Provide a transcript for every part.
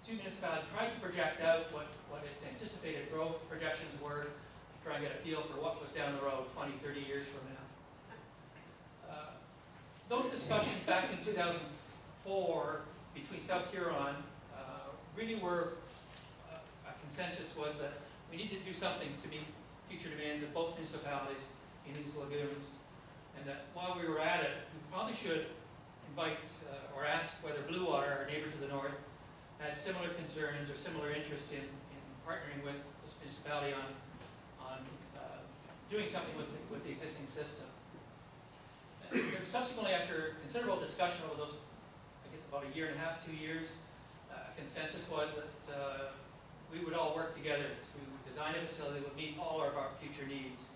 two municipalities tried to project out what its anticipated growth projections were, to try and get a feel for what was down the road 20, 30 years from now. Those discussions back in 2004 between South Huron really were, a consensus was that we needed to do something to meet future demands of both municipalities in these lagoons, and that while we were at it, we probably should invite or ask whether Blue Water, our neighbor to the north, had similar concerns or similar interest in partnering with this municipality on doing something with the existing system. There subsequently, after considerable discussion over those, I guess about a year and a half, 2 years, consensus was that we would all work together to design a facility that would meet all of our future needs.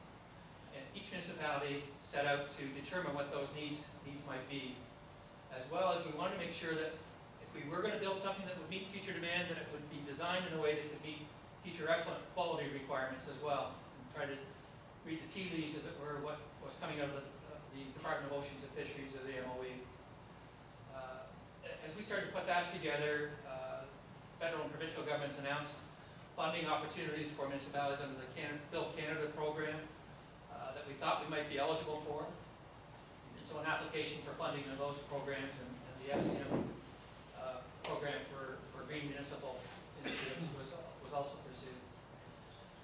And each municipality set out to determine what those needs might be, as well as we wanted to make sure that if we were going to build something that would meet future demand, that it would be designed in a way that could meet future effluent quality requirements as well. And try to read the tea leaves, as it were, what was coming out of the Department of Oceans and Fisheries, or the MOE. As we started to put that together, federal and provincial governments announced funding opportunities for municipalities under the Build Canada program that we thought we might be eligible for. And so an application for funding of those programs and the FCM program for green municipal initiatives was also pursued.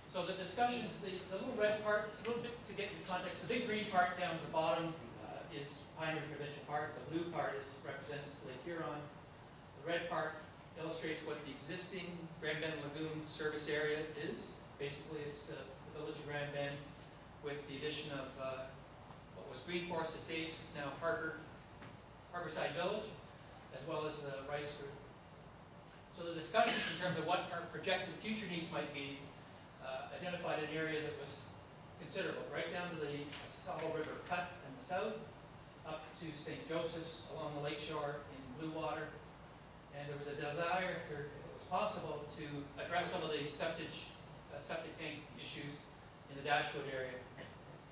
So the discussions, the little red part, it's a little bit to get in context. The big green part down at the bottom is Pine River Provincial Park. The blue part represents Lake Huron. The red part illustrates what the existing Grand Bend Lagoon service area is. Basically, it's the village of Grand Bend with the addition of what was Green Forest Estates. It's now Harborside Village, as well as Rice Group. So the discussions in terms of what our projected future needs might be identified an area that was considerable, right down to the Saddle River Cut in the south, up to St. Joseph's along the lakeshore in Blue Water. And there was a desire, if it was possible, to address some of the septic tank issues in the Dashwood area.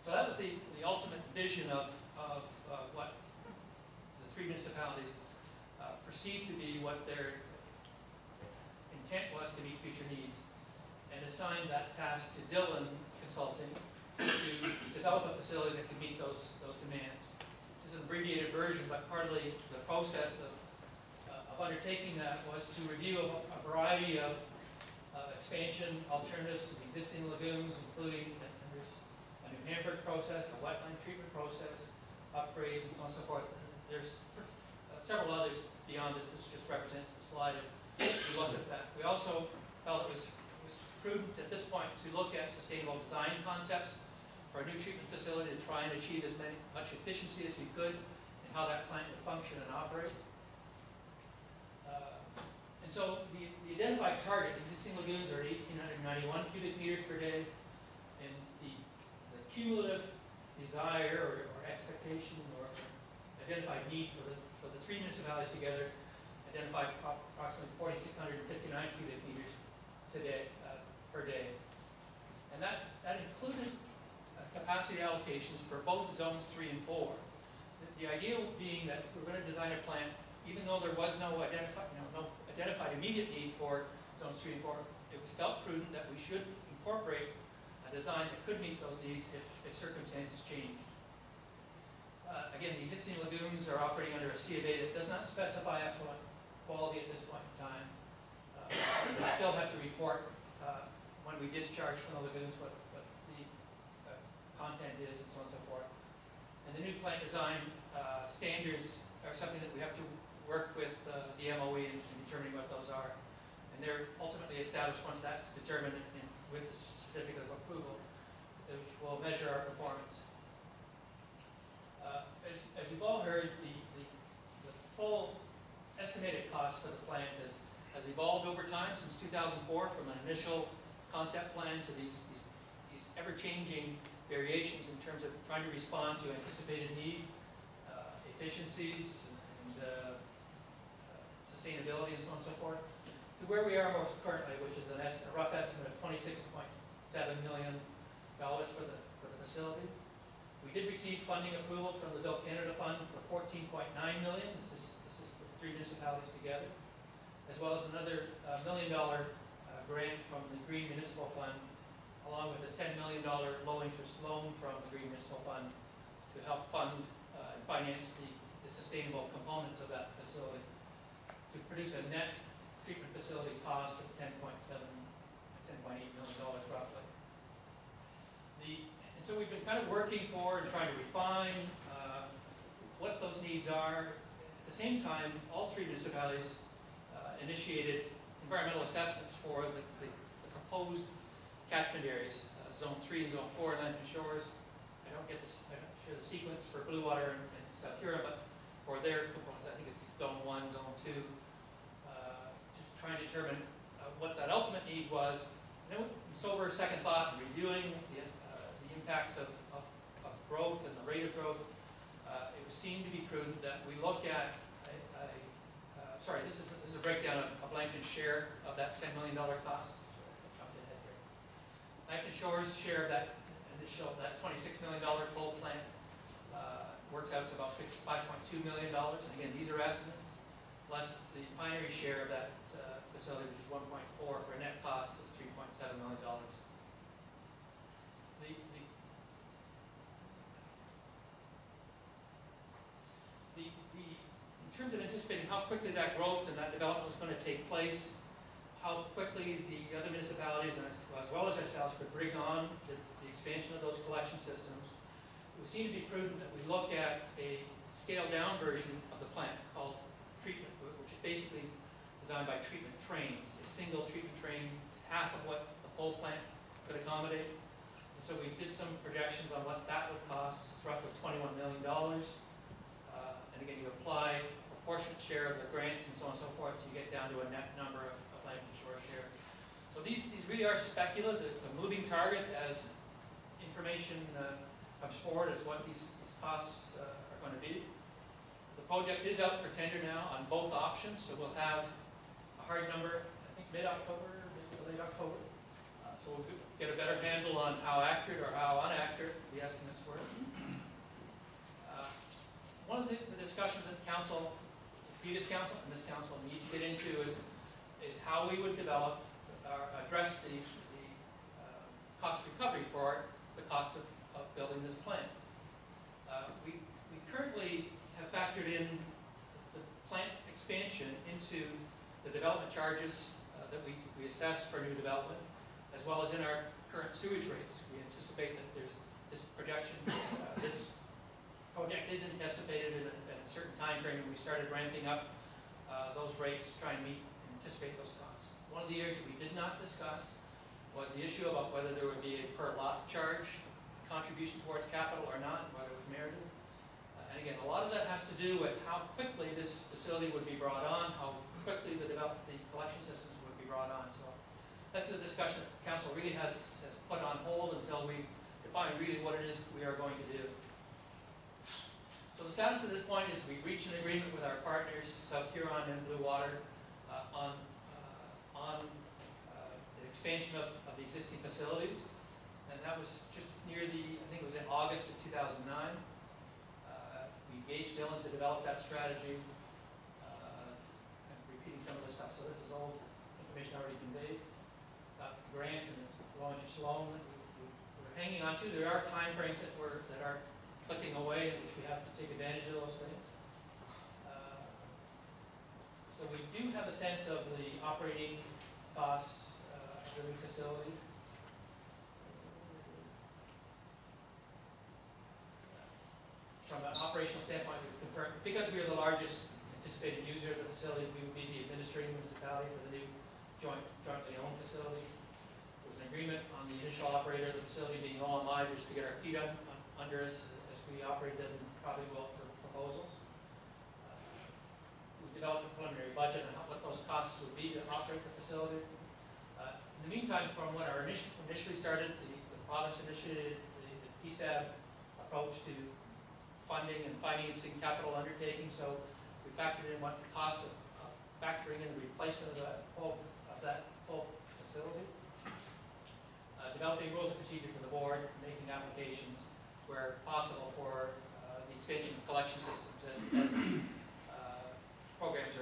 So that was the ultimate vision of what the three municipalities perceived to be what their intent was to meet future needs, and assigned that task to Dillon Consulting to develop a facility that could meet those demands. This is an abbreviated version, but part of the process of undertaking that was to review a variety of expansion alternatives to the existing lagoons, including there's a New Hamburg process, a wetland treatment process, upgrades, and so on and so forth. There's several others beyond this. This just represents the slide. We looked at that. We also felt it was prudent at this point to look at sustainable design concepts for a new treatment facility to try and achieve as much efficiency as we could in how that plant would function and operate. And so the identified target, the existing lagoons are at 1,891 cubic meters per day, and the cumulative desire or expectation or identified need for the three municipalities together identified approximately 4,659 cubic meters per day. And that included capacity allocations for both zones 3 and 4. The idea being that if we were going to design a plant, even though there was no identified immediate need for zones 3 and 4, it was felt prudent that we should incorporate a design that could meet those needs if circumstances changed. Again, the existing lagoons are operating under a C of A that does not specify effluent quality at this point in time. We still have to report when we discharge from the lagoons what the content is and so on and so forth. And the new plant design standards are something that we have to work with the MOE in determining what those are. And they're ultimately established once that's determined with the certificate of approval, which will measure our performance. As you've all heard, the full estimated cost for the plant has evolved over time since 2004, from an initial concept plan to these ever-changing variations in terms of trying to respond to anticipated need, efficiencies, and sustainability, and so on and so forth, to where we are most currently, which is a rough estimate of $26.7 million for the facility. We did receive funding approval from the Build Canada Fund for $14.9 million. This is the three municipalities together, as well as another $1 million grant from the Green Municipal Fund, along with a $10 million low-interest loan from the Green Municipal Fund to help fund and finance the sustainable components of that facility, to produce a net treatment facility cost of $10.8 million roughly. And so we've been kind of working for and trying to refine what those needs are. At the same time, all three municipalities initiated environmental assessments for the proposed catchment areas, Zone 3 and Zone 4 in Lambton Shores. I don't share the sequence for Blue Water and South Huron, but for their components, I think it's Zone 1, Zone 2, to try and determine what that ultimate need was. And then, in sober second thought, and reviewing the impacts of growth and the rate of growth, it seemed to be prudent that we look at this is a breakdown of Lambton's share of that $10 million cost. Lambton Shores' share of that initial, that $26 million full plant works out to about $5.2 million. And again, these are estimates, plus the Pinery share of that facility, which is 1.4 for a net cost of $3.7 million. In terms of anticipating how quickly that growth and that development was going to take place, how quickly the other municipalities, as well as ourselves, could bring on the expansion of those collection systems, it would seem to be prudent that we look at a scaled-down version of the plant called treatment, which is basically designed by treatment trains. A single treatment train is half of what the full plant could accommodate. And so we did some projections on what that would cost. It's roughly $21 million. And again, you apply proportionate share of the grants and so on and so forth, you get down to a net number of Lambton Shore share. So these really are speculative. It's a moving target as information comes forward as what these costs are going to be. The project is out for tender now on both options, so we'll have a hard number, I think mid-October, maybe late October. So we'll get a better handle on how accurate or how inaccurate the estimates were. One of the discussions that the council, the previous council and this council need to get into is how we would develop or address the cost recovery for the cost of building this plant. We currently have factored in the plant expansion into the development charges that we assess for new development, as well as in our current sewage rates. We anticipate that there's this projection, this project is anticipated in a certain time frame, and we started ramping up those rates to try and anticipate those costs. One of the areas we did not discuss was the issue about whether there would be a per lot charge contribution towards capital or not, whether it was merited. And again, a lot of that has to do with how quickly this facility would be brought on, how quickly the collection systems would be brought on. So that's the discussion that the council really has put on hold until we define really what it is we are going to do. So the status at this point is we've reached an agreement with our partners, South Huron and Blue Water, on the expansion of the existing facilities. And that was just near I think it was in August of 2009. We engaged Dylan to develop that strategy. I'm repeating some of the stuff, so this is old information already conveyed. Grant and launch loan that we're hanging on to. There are time frames that are clicking away, in which we have to take advantage of those things. So we do have a sense of the operating costs of the new facility. From an operational standpoint, we've confirmed, because we are the largest anticipated user of the facility, we would be the administrating municipality for the new jointly owned facility. There was an agreement on the initial operator of the facility being OMI, just to get our feet under us as we operate them, and probably will for proposals. We developed a preliminary budget on what those costs would be to operate the facility. In the meantime, from when our initially started, the province initiated the PSAB approach to funding and financing capital undertaking. So we factored in what the cost of factoring in the replacement of that full facility. Developing rules of procedure for the board, making applications where possible for the expansion of collection systems as programs are